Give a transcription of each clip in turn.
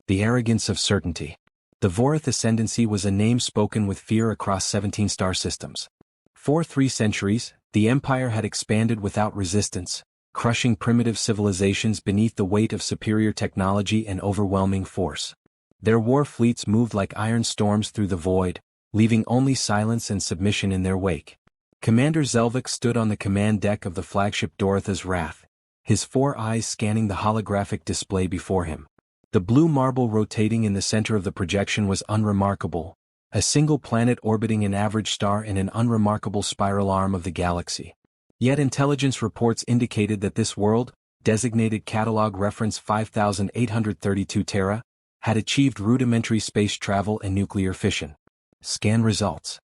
The arrogance of certainty. The Vorath ascendancy was a name spoken with fear across 17 star systems. For 3 centuries, the Empire had expanded without resistance, crushing primitive civilizations beneath the weight of superior technology and overwhelming force. Their war fleets moved like iron storms through the void, leaving only silence and submission in their wake. Commander Zelvik stood on the command deck of the flagship Dorotha's Wrath, his 4 eyes scanning the holographic display before him. The blue marble rotating in the center of the projection was unremarkable, a single planet orbiting an average star in an unremarkable spiral arm of the galaxy. Yet intelligence reports indicated that this world, designated catalog reference 5832 Terra, had achieved rudimentary space travel and nuclear fission. Scan results.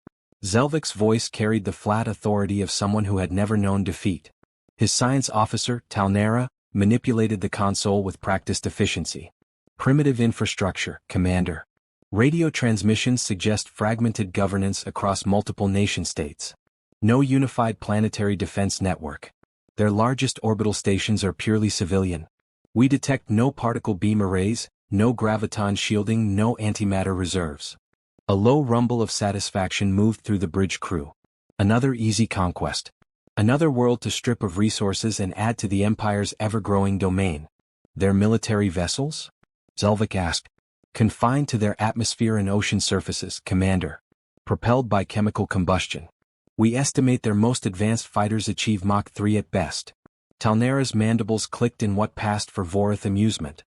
Zelvik's voice carried the flat authority of someone who had never known defeat. His science officer, Talnera, manipulated the console with practiced efficiency. Primitive infrastructure, Commander. Radio transmissions suggest fragmented governance across multiple nation-states. No unified planetary defense network. Their largest orbital stations are purely civilian. We detect no particle beam arrays, no graviton shielding, no antimatter reserves. A low rumble of satisfaction moved through the bridge crew. Another easy conquest. Another world to strip of resources and add to the Empire's ever-growing domain. Their military vessels? Zelvik asked. Confined to their atmosphere and ocean surfaces, Commander. Propelled by chemical combustion. We estimate their most advanced fighters achieve Mach 3 at best. Talnera's mandibles clicked in what passed for Vorath amusement.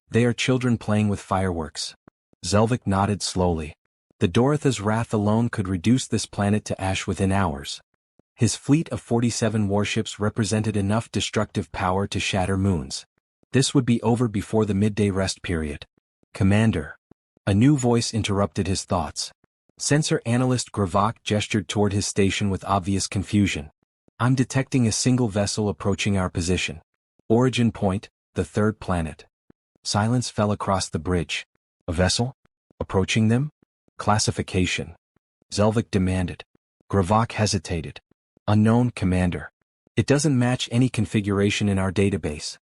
They are children playing with fireworks. Zelvik nodded slowly. The Dorotha's Wrath alone could reduce this planet to ash within hours. His fleet of 47 warships represented enough destructive power to shatter moons. This would be over before the midday rest period. Commander. A new voice interrupted his thoughts. Sensor analyst Gravak gestured toward his station with obvious confusion. I'm detecting a single vessel approaching our position. Origin point, the 3rd planet. Silence fell across the bridge. A vessel? Approaching them? Classification. Zelvik demanded. Gravak hesitated. Unknown, Commander. It doesn't match any configuration in our database.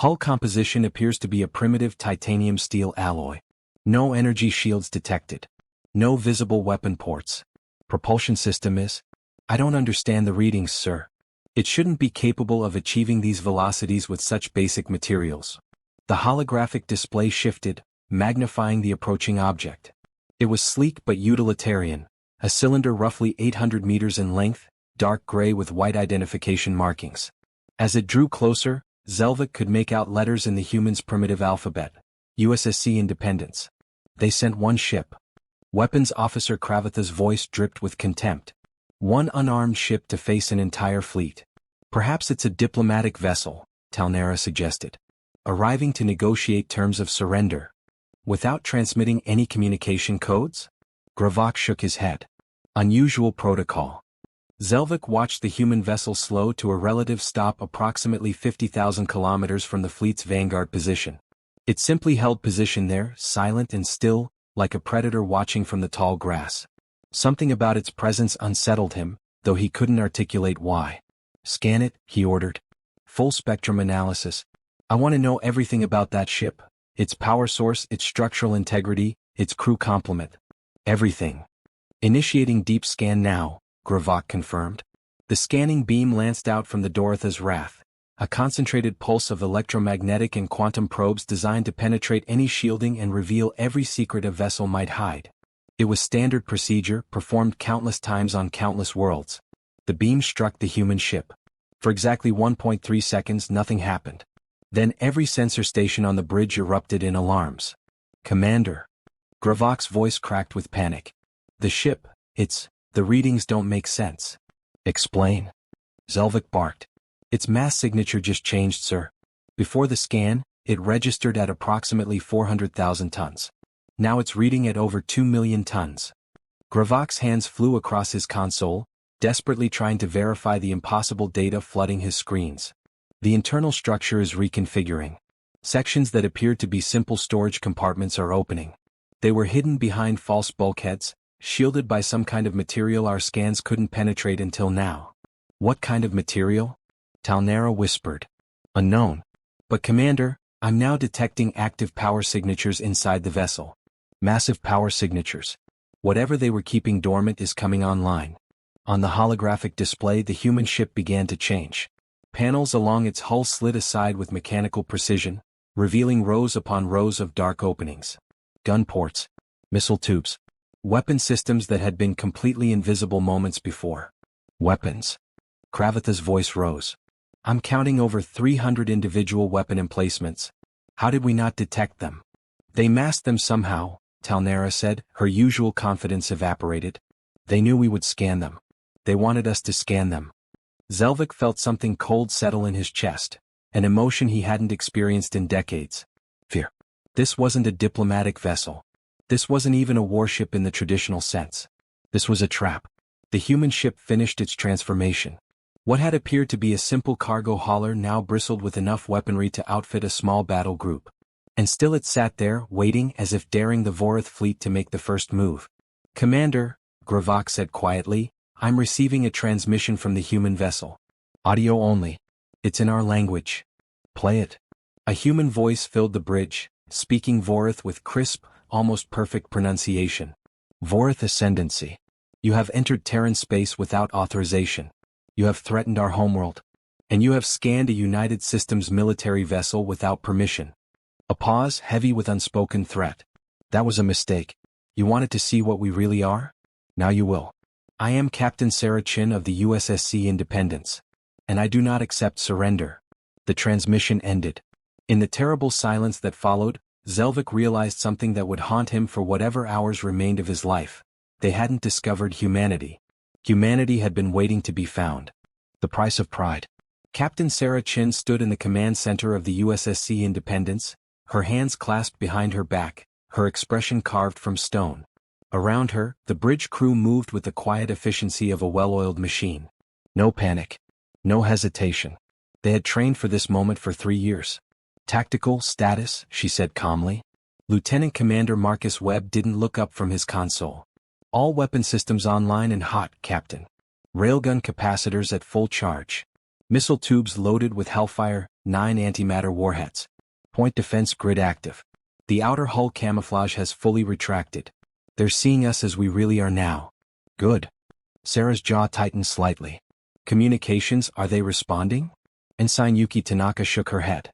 Hull composition appears to be a primitive titanium steel alloy. No energy shields detected. No visible weapon ports. Propulsion system is? I don't understand the readings, sir. It shouldn't be capable of achieving these velocities with such basic materials. The holographic display shifted, magnifying the approaching object. It was sleek but utilitarian, a cylinder roughly 800 meters in length, dark gray with white identification markings. As it drew closer, Zelvik could make out letters in the human's primitive alphabet. USSC Independence. They sent one ship. Weapons Officer Kravatha's voice dripped with contempt. One unarmed ship to face an entire fleet. Perhaps it's a diplomatic vessel, Talnera suggested. Arriving to negotiate terms of surrender. Without transmitting any communication codes? Gravak shook his head. Unusual protocol. Zelvik watched the human vessel slow to a relative stop approximately 50,000 kilometers from the fleet's vanguard position. It simply held position there, silent and still, like a predator watching from the tall grass. Something about its presence unsettled him, though he couldn't articulate why. Scan it, he ordered. Full spectrum analysis. I want to know everything about that ship. Its power source, its structural integrity, its crew complement. Everything. Initiating deep scan now, Gravak confirmed. The scanning beam lanced out from the Dorotha's Wrath, a concentrated pulse of electromagnetic and quantum probes designed to penetrate any shielding and reveal every secret a vessel might hide. It was standard procedure, performed countless times on countless worlds. The beam struck the human ship. For exactly 1.3 seconds nothing happened. Then every sensor station on the bridge erupted in alarms. Commander. Gravak's voice cracked with panic. The ship, the readings don't make sense. Explain. Zelvik barked. Its mass signature just changed, sir. Before the scan, it registered at approximately 400,000 tons. Now it's reading at over 2 million tons. Gravak's hands flew across his console, desperately trying to verify the impossible data flooding his screens. The internal structure is reconfiguring. Sections that appeared to be simple storage compartments are opening. They were hidden behind false bulkheads, shielded by some kind of material our scans couldn't penetrate until now. What kind of material? Talnera whispered. Unknown. But Commander, I'm now detecting active power signatures inside the vessel. Massive power signatures. Whatever they were keeping dormant is coming online. On the holographic display, the human ship began to change. Panels along its hull slid aside with mechanical precision, revealing rows upon rows of dark openings. Gun ports. Missile tubes. Weapon systems that had been completely invisible moments before. Weapons. Kravatha's voice rose. I'm counting over 300 individual weapon emplacements. How did we not detect them? They masked them somehow, Talnera said, her usual confidence evaporated. They knew we would scan them. They wanted us to scan them. Zelvik felt something cold settle in his chest, an emotion he hadn't experienced in decades. Fear. This wasn't a diplomatic vessel. This wasn't even a warship in the traditional sense. This was a trap. The human ship finished its transformation. What had appeared to be a simple cargo hauler now bristled with enough weaponry to outfit a small battle group. And still it sat there, waiting as if daring the Vorith fleet to make the first move. Commander, Gravak said quietly, I'm receiving a transmission from the human vessel. Audio only. It's in our language. Play it. A human voice filled the bridge, speaking Vorith with crisp, almost perfect pronunciation. Vorith Ascendancy. You have entered Terran space without authorization. You have threatened our homeworld. And you have scanned a United Systems military vessel without permission. A pause, heavy with unspoken threat. That was a mistake. You wanted to see what we really are? Now you will. I am Captain Sarah Chin of the USSC Independence. And I do not accept surrender. The transmission ended. In the terrible silence that followed, Zelvik realized something that would haunt him for whatever hours remained of his life. They hadn't discovered humanity. Humanity had been waiting to be found. The price of pride. Captain Sarah Chin stood in the command center of the USSC Independence, her hands clasped behind her back, her expression carved from stone. Around her, the bridge crew moved with the quiet efficiency of a well-oiled machine. No panic. No hesitation. They had trained for this moment for 3 years. Tactical status, she said calmly. Lieutenant Commander Marcus Webb didn't look up from his console. All weapon systems online and hot, Captain. Railgun capacitors at full charge. Missile tubes loaded with Hellfire 9 antimatter warheads. Point defense grid active. The outer hull camouflage has fully retracted. They're seeing us as we really are now. Good. Sarah's jaw tightened slightly. Communications, are they responding? Ensign Yuki Tanaka shook her head.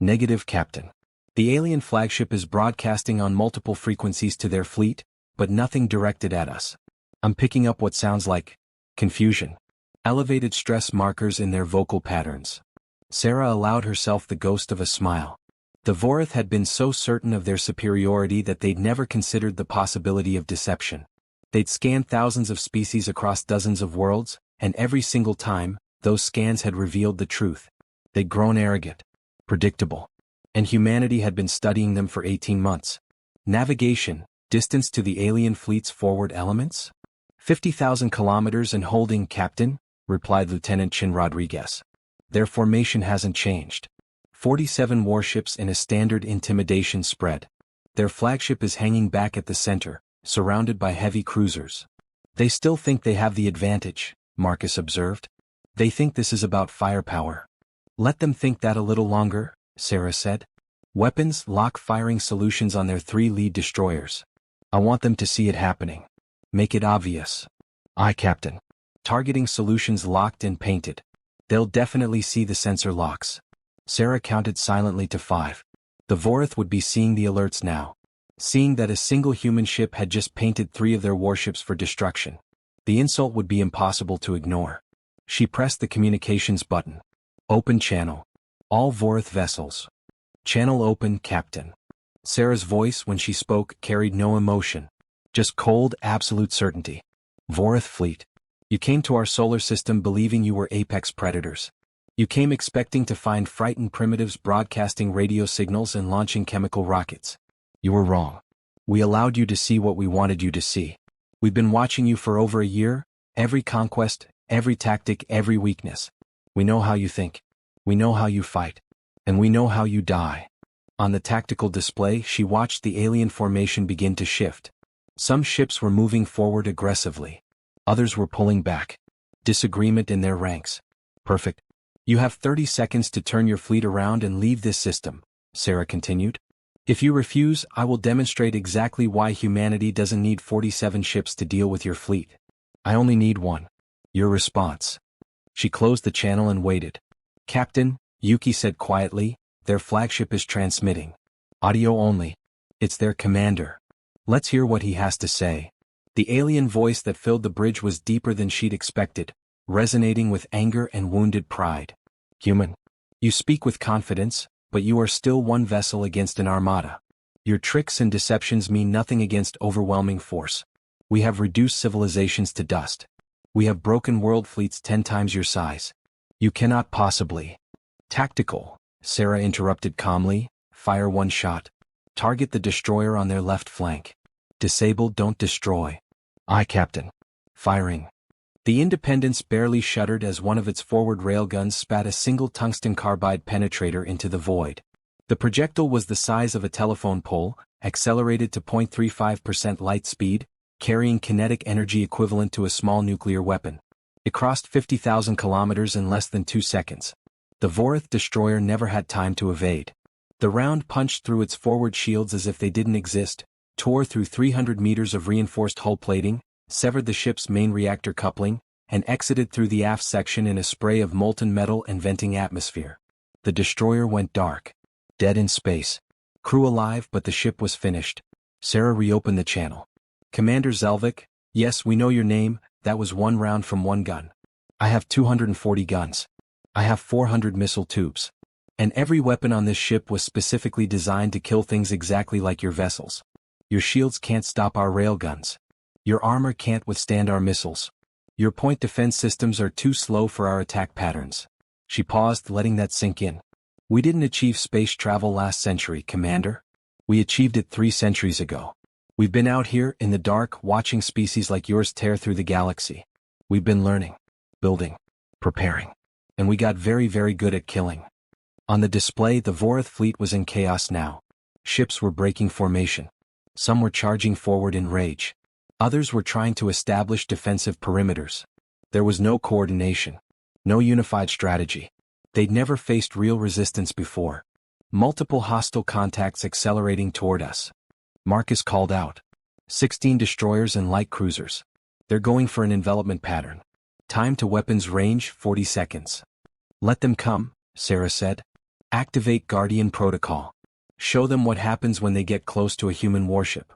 Negative, Captain. The alien flagship is broadcasting on multiple frequencies to their fleet, but nothing directed at us. I'm picking up what sounds like confusion. Elevated stress markers in their vocal patterns. Sarah allowed herself the ghost of a smile. The Vorith had been so certain of their superiority that they'd never considered the possibility of deception. They'd scanned thousands of species across dozens of worlds, and every single time, those scans had revealed the truth. They'd grown arrogant, predictable. And humanity had been studying them for 18 months. Navigation, distance to the alien fleet's forward elements? 50,000 kilometers and holding, Captain, replied Lieutenant Chin Rodriguez. Their formation hasn't changed. 47 warships in a standard intimidation spread. Their flagship is hanging back at the center, surrounded by heavy cruisers. They still think they have the advantage, Marcus observed. They think this is about firepower. Let them think that a little longer, Sarah said. Weapons lock firing solutions on their 3 lead destroyers. I want them to see it happening. Make it obvious. Aye, Captain. Targeting solutions locked and painted. They'll definitely see the sensor locks. Sarah counted silently to 5. The Vorith would be seeing the alerts now. Seeing that a single human ship had just painted 3 of their warships for destruction. The insult would be impossible to ignore. She pressed the communications button. Open channel. All Vorith vessels. Channel open, Captain. Sarah's voice, when she spoke, carried no emotion. Just cold, absolute certainty. Vorith fleet. You came to our solar system believing you were apex predators. You came expecting to find frightened primitives broadcasting radio signals and launching chemical rockets. You were wrong. We allowed you to see what we wanted you to see. We've been watching you for over a year, every conquest, every tactic, every weakness. We know how you think. We know how you fight. And we know how you die. On the tactical display, she watched the alien formation begin to shift. Some ships were moving forward aggressively. Others were pulling back. Disagreement in their ranks. Perfect. You have 30 seconds to turn your fleet around and leave this system. Sarah continued. If you refuse, I will demonstrate exactly why humanity doesn't need 47 ships to deal with your fleet. I only need one. Your response. She closed the channel and waited. Captain, Yuki said quietly, their flagship is transmitting. Audio only. It's their commander. Let's hear what he has to say. The alien voice that filled the bridge was deeper than she'd expected, resonating with anger and wounded pride. Human. You speak with confidence, but you are still one vessel against an armada. Your tricks and deceptions mean nothing against overwhelming force. We have reduced civilizations to dust. We have broken world fleets 10 times your size. You cannot possibly. Tactical, Sarah interrupted calmly. Fire one shot. Target the destroyer on their left flank. Disable, don't destroy. Aye, Captain. Firing. The Independence barely shuddered as one of its forward railguns spat a single tungsten carbide penetrator into the void. The projectile was the size of a telephone pole, accelerated to 0.35% light speed, carrying kinetic energy equivalent to a small nuclear weapon. It crossed 50,000 kilometers in less than 2 seconds. The Vorith destroyer never had time to evade. The round punched through its forward shields as if they didn't exist, tore through 300 meters of reinforced hull plating, severed the ship's main reactor coupling, and exited through the aft section in a spray of molten metal and venting atmosphere. The destroyer went dark. Dead in space. Crew alive, but the ship was finished. Sarah reopened the channel. Commander Zelvik, yes, we know your name. That was one round from one gun. I have 240 guns. I have 400 missile tubes. And every weapon on this ship was specifically designed to kill things exactly like your vessels. Your shields can't stop our railguns. Your armor can't withstand our missiles. Your point defense systems are too slow for our attack patterns. She paused, letting that sink in. We didn't achieve space travel last century, Commander. We achieved it 3 centuries ago. We've been out here in the dark watching species like yours tear through the galaxy. We've been learning, building, preparing. And we got very, very good at killing. On the display, the Vorith fleet was in chaos now. Ships were breaking formation. Some were charging forward in rage. Others were trying to establish defensive perimeters. There was no coordination. No unified strategy. They'd never faced real resistance before. Multiple hostile contacts accelerating toward us. Marcus called out. 16 destroyers and light cruisers. They're going for an envelopment pattern. Time to weapons range, 40 seconds. Let them come, Sarah said. Activate Guardian Protocol. Show them what happens when they get close to a human warship.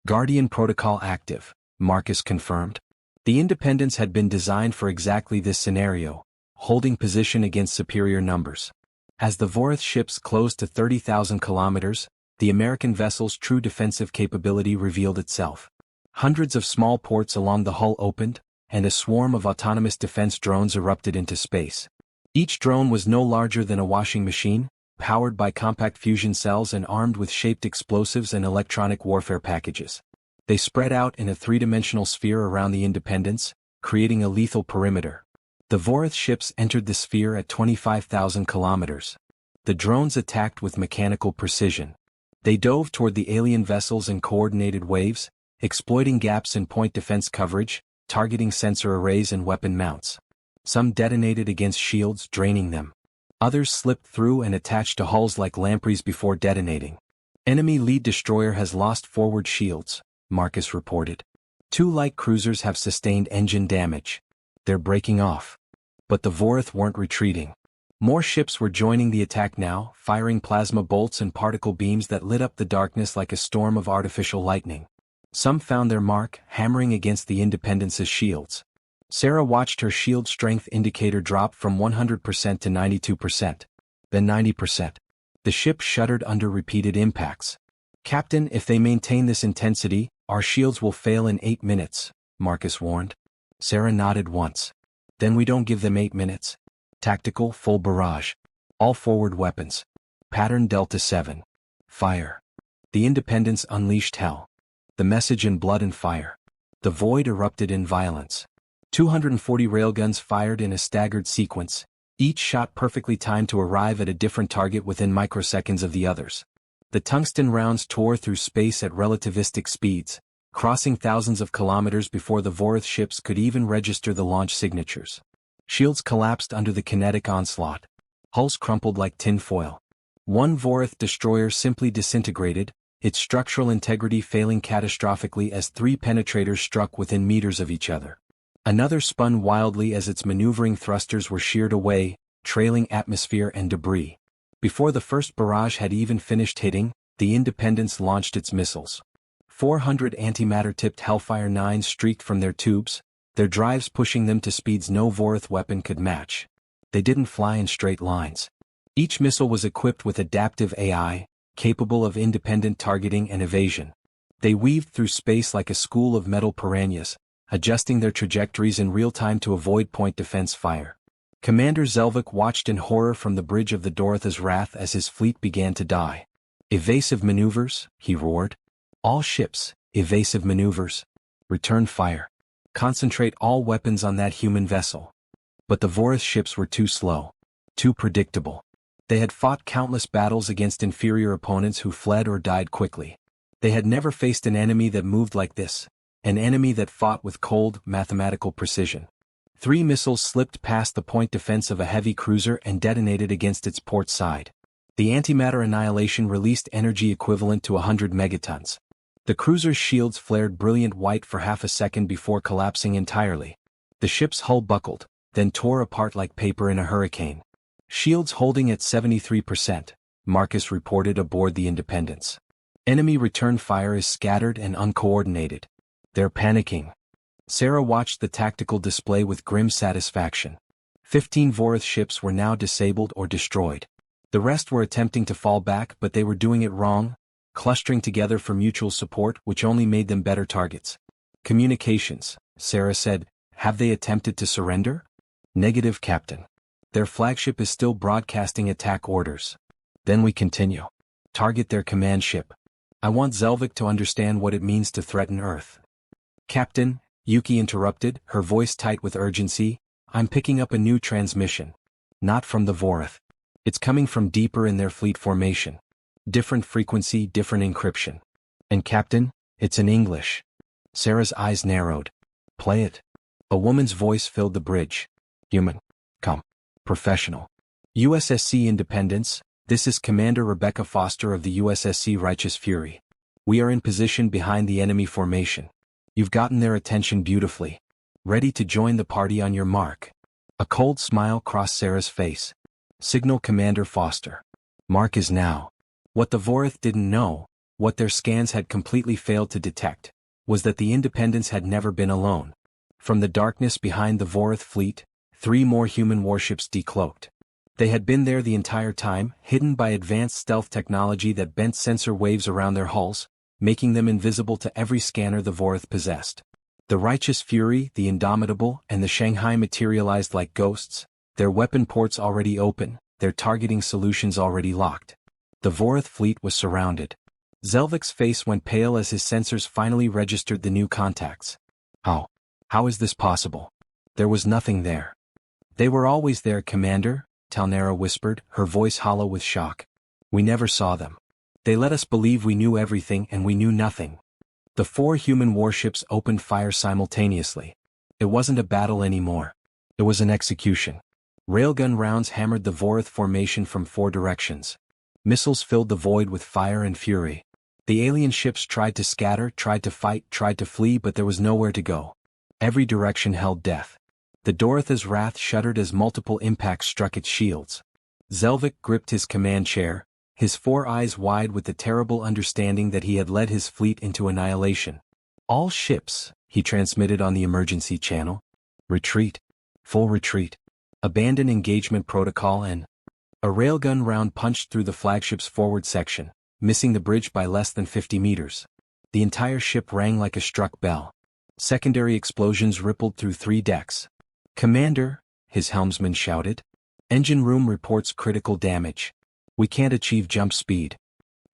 Guardian Protocol active, Marcus confirmed. The Independence had been designed for exactly this scenario, holding position against superior numbers. As the Vorith ships closed to 30,000 kilometers, the American vessel's true defensive capability revealed itself. Hundreds of small ports along the hull opened, and a swarm of autonomous defense drones erupted into space. Each drone was no larger than a washing machine, powered by compact fusion cells and armed with shaped explosives and electronic warfare packages. They spread out in a 3-dimensional sphere around the Independence, creating a lethal perimeter. The Vorith ships entered the sphere at 25,000 kilometers. The drones attacked with mechanical precision. They dove toward the alien vessels in coordinated waves, exploiting gaps in point defense coverage, targeting sensor arrays and weapon mounts. Some detonated against shields, draining them. Others slipped through and attached to hulls like lampreys before detonating. Enemy lead destroyer has lost forward shields, Marcus reported. 2 light cruisers have sustained engine damage. They're breaking off. But the Vorith weren't retreating. More ships were joining the attack now, firing plasma bolts and particle beams that lit up the darkness like a storm of artificial lightning. Some found their mark, hammering against the Independence's shields. Sarah watched her shield strength indicator drop from 100% to 92%, then 90%. The ship shuddered under repeated impacts. Captain, if they maintain this intensity, our shields will fail in 8 minutes, Marcus warned. Sarah nodded once. Then we don't give them 8 minutes. Tactical, full barrage. All forward weapons. Pattern Delta 7. Fire. The Independence unleashed hell. The message in blood and fire. The void erupted in violence. 240 railguns fired in a staggered sequence, each shot perfectly timed to arrive at a different target within microseconds of the others. The tungsten rounds tore through space at relativistic speeds, crossing thousands of kilometers before the Vorith ships could even register the launch signatures. Shields collapsed under the kinetic onslaught. Hulls crumpled like tinfoil. One Vorith destroyer simply disintegrated, its structural integrity failing catastrophically as 3 penetrators struck within meters of each other. Another spun wildly as its maneuvering thrusters were sheared away, trailing atmosphere and debris. Before the first barrage had even finished hitting, the Independence launched its missiles. 400 antimatter-tipped Hellfire 9s streaked from their tubes, their drives pushing them to speeds no Vorith weapon could match. They didn't fly in straight lines. Each missile was equipped with adaptive AI, capable of independent targeting and evasion. They weaved through space like a school of metal piranhas, adjusting their trajectories in real time to avoid point defense fire. Commander Zelvik watched in horror from the bridge of the Dorotha's Wrath as his fleet began to die. "Evasive maneuvers," he roared. "All ships, evasive maneuvers. Return fire. Concentrate all weapons on that human vessel." But the Vorith ships were too slow. Too predictable. They had fought countless battles against inferior opponents who fled or died quickly. They had never faced an enemy that moved like this, an enemy that fought with cold, mathematical precision. 3 missiles slipped past the point defense of a heavy cruiser and detonated against its port side. The antimatter annihilation released energy equivalent to 100 megatons. The cruiser's shields flared brilliant white for half a second before collapsing entirely. The ship's hull buckled, then tore apart like paper in a hurricane. "Shields holding at 73%, Marcus reported aboard the Independence. "Enemy return fire is scattered and uncoordinated. They're panicking." Sarah watched the tactical display with grim satisfaction. 15 Vorith ships were now disabled or destroyed. The rest were attempting to fall back, but they were doing it wrong, clustering together for mutual support, which only made them better targets. "Communications," Sarah said. "Have they attempted to surrender?" "Negative, Captain. Their flagship is still broadcasting attack orders." "Then we continue. Target their command ship. I want Zelvik to understand what it means to threaten Earth." "Captain," Yuki interrupted, her voice tight with urgency, "I'm picking up a new transmission. Not from the Vorith. It's coming from deeper in their fleet formation. Different frequency, different encryption. And Captain, it's in English." Sarah's eyes narrowed. "Play it." A woman's voice filled the bridge. "Human. Come. Professional. USSC Independence, this is Commander Rebecca Foster of the USSC Righteous Fury. We are in position behind the enemy formation. You've gotten their attention beautifully. Ready to join the party on your mark." A cold smile crossed Sarah's face. "Signal Commander Foster. Mark is now." What the Vorith didn't know, what their scans had completely failed to detect, was that the Independence had never been alone. From the darkness behind the Vorith fleet, 3 more human warships decloaked. They had been there the entire time, hidden by advanced stealth technology that bent sensor waves around their hulls, making them invisible to every scanner the Vorith possessed. The Righteous Fury, the Indomitable, and the Shanghai materialized like ghosts, their weapon ports already open, their targeting solutions already locked. The Vorith fleet was surrounded. Zelvik's face went pale as his sensors finally registered the new contacts. How is this possible? There was nothing there." "They were always there, Commander," Talnera whispered, her voice hollow with shock. "We never saw them. They let us believe we knew everything and we knew nothing." The 4 human warships opened fire simultaneously. It wasn't a battle anymore. It was an execution. Railgun rounds hammered the Vorith formation from 4 directions. Missiles filled the void with fire and fury. The alien ships tried to scatter, tried to fight, tried to flee, but there was nowhere to go. Every direction held death. The Dorotha's Wrath shuddered as multiple impacts struck its shields. Zelvik gripped his command chair, his 4 eyes wide with the terrible understanding that he had led his fleet into annihilation. "All ships," he transmitted on the emergency channel. "Retreat. Full retreat. Abandon engagement protocol and—" A railgun round punched through the flagship's forward section, missing the bridge by less than 50 meters. The entire ship rang like a struck bell. Secondary explosions rippled through 3 decks. "Commander," his helmsman shouted. "Engine room reports critical damage. We can't achieve jump speed."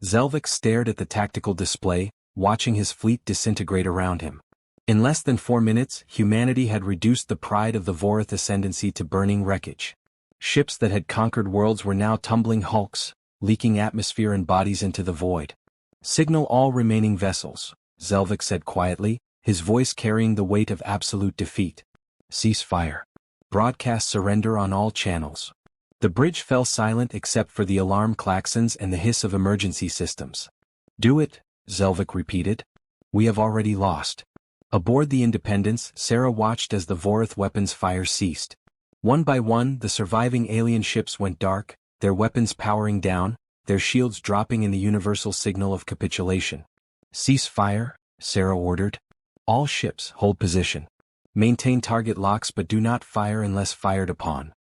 Zelvik stared at the tactical display, watching his fleet disintegrate around him. In less than 4 minutes, humanity had reduced the pride of the Vorith ascendancy to burning wreckage. Ships that had conquered worlds were now tumbling hulks, leaking atmosphere and bodies into the void. "Signal all remaining vessels," Zelvik said quietly, his voice carrying the weight of absolute defeat. "Cease fire. Broadcast surrender on all channels." The bridge fell silent except for the alarm klaxons and the hiss of emergency systems. "Do it," Zelvik repeated. "We have already lost." Aboard the Independence, Sarah watched as the Vorith weapons fire ceased. One by one, the surviving alien ships went dark, their weapons powering down, their shields dropping in the universal signal of capitulation. "Cease fire," Sarah ordered. "All ships, hold position. Maintain target locks but do not fire unless fired upon."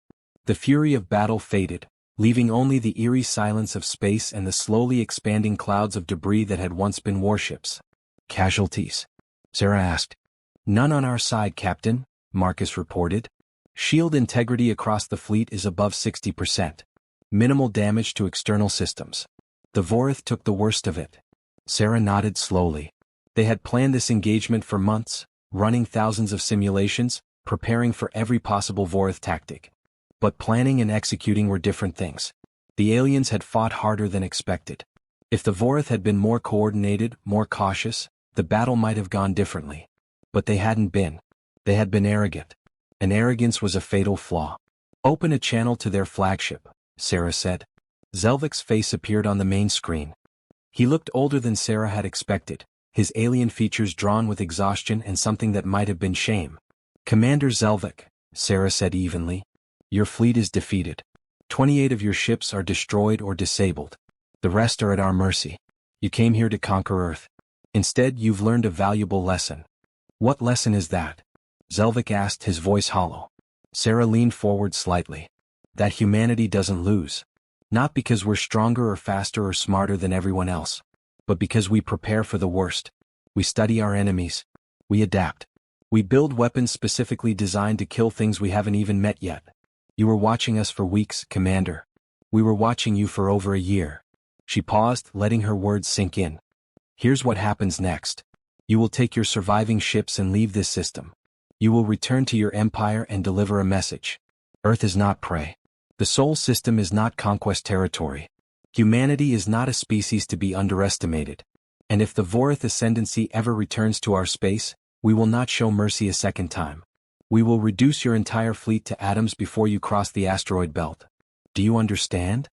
The fury of battle faded, leaving only the eerie silence of space and the slowly expanding clouds of debris that had once been warships. "Casualties?" Sarah asked. "None on our side, Captain," Marcus reported. "Shield integrity across the fleet is above 60%. Minimal damage to external systems. The Vorith took the worst of it." Sarah nodded slowly. They had planned this engagement for months, running thousands of simulations, preparing for every possible Vorith tactic. But planning and executing were different things. The aliens had fought harder than expected. If the Vorith had been more coordinated, more cautious, the battle might have gone differently. But they hadn't been. They had been arrogant. And arrogance was a fatal flaw. "Open a channel to their flagship," Sarah said. Zelvik's face appeared on the main screen. He looked older than Sarah had expected, his alien features drawn with exhaustion and something that might have been shame. "Commander Zelvik," Sarah said evenly, "your fleet is defeated. 28 of your ships are destroyed or disabled. The rest are at our mercy. You came here to conquer Earth. Instead, you've learned a valuable lesson." "What lesson is that?" Zelvik asked, his voice hollow. Sarah leaned forward slightly. "That humanity doesn't lose. Not because we're stronger or faster or smarter than everyone else, but because we prepare for the worst. We study our enemies. We adapt. We build weapons specifically designed to kill things we haven't even met yet. You were watching us for weeks, Commander. We were watching you for over a year." She paused, letting her words sink in. "Here's what happens next. You will take your surviving ships and leave this system. You will return to your empire and deliver a message. Earth is not prey. The Sol system is not conquest territory. Humanity is not a species to be underestimated. And if the Vorith ascendancy ever returns to our space, we will not show mercy a second time. We will reduce your entire fleet to atoms before you cross the asteroid belt. Do you understand?"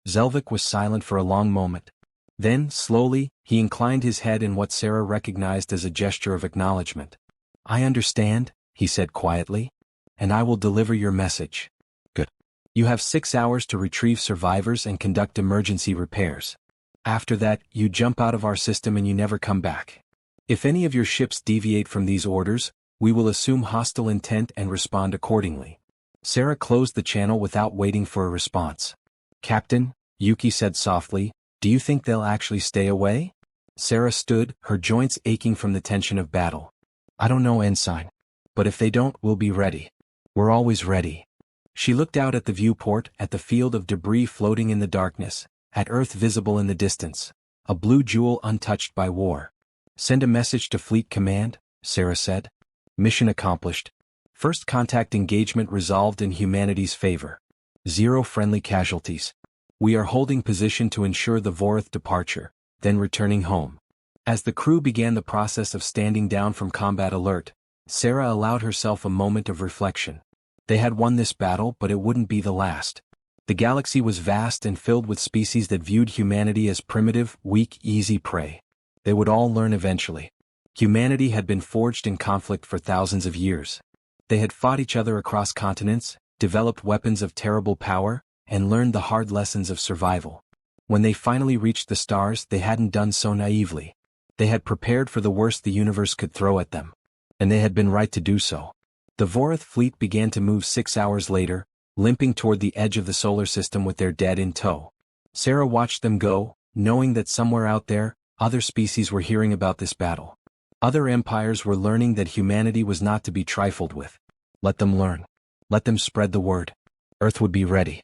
Zelvik was silent for a long moment. Then, slowly, he inclined his head in what Sarah recognized as a gesture of acknowledgement. "I understand," he said quietly. "And I will deliver your message." "Good. You have 6 hours to retrieve survivors and conduct emergency repairs. After that, you jump out of our system and you never come back. If any of your ships deviate from these orders, we will assume hostile intent and respond accordingly." Sarah closed the channel without waiting for a response. "Captain," Yuki said softly, "do you think they'll actually stay away?" Sarah stood, her joints aching from the tension of battle. "I don't know, Ensign. But if they don't, we'll be ready. We're always ready." She looked out at the viewport, at the field of debris floating in the darkness, at Earth visible in the distance, a blue jewel untouched by war. "Send a message to Fleet Command," Sarah said. "Mission accomplished. First contact engagement resolved in humanity's favor. 0 friendly casualties. We are holding position to ensure the Vorith departure, then returning home." As the crew began the process of standing down from combat alert, Sarah allowed herself a moment of reflection. They had won this battle, but it wouldn't be the last. The galaxy was vast and filled with species that viewed humanity as primitive, weak, easy prey. They would all learn eventually. Humanity had been forged in conflict for thousands of years. They had fought each other across continents, developed weapons of terrible power, and learned the hard lessons of survival. When they finally reached the stars, they hadn't done so naively. They had prepared for the worst the universe could throw at them. And they had been right to do so. The Vorith fleet began to move 6 hours later, limping toward the edge of the solar system with their dead in tow. Sarah watched them go, knowing that somewhere out there, other species were hearing about this battle. Other empires were learning that humanity was not to be trifled with. Let them learn. Let them spread the word. Earth would be ready.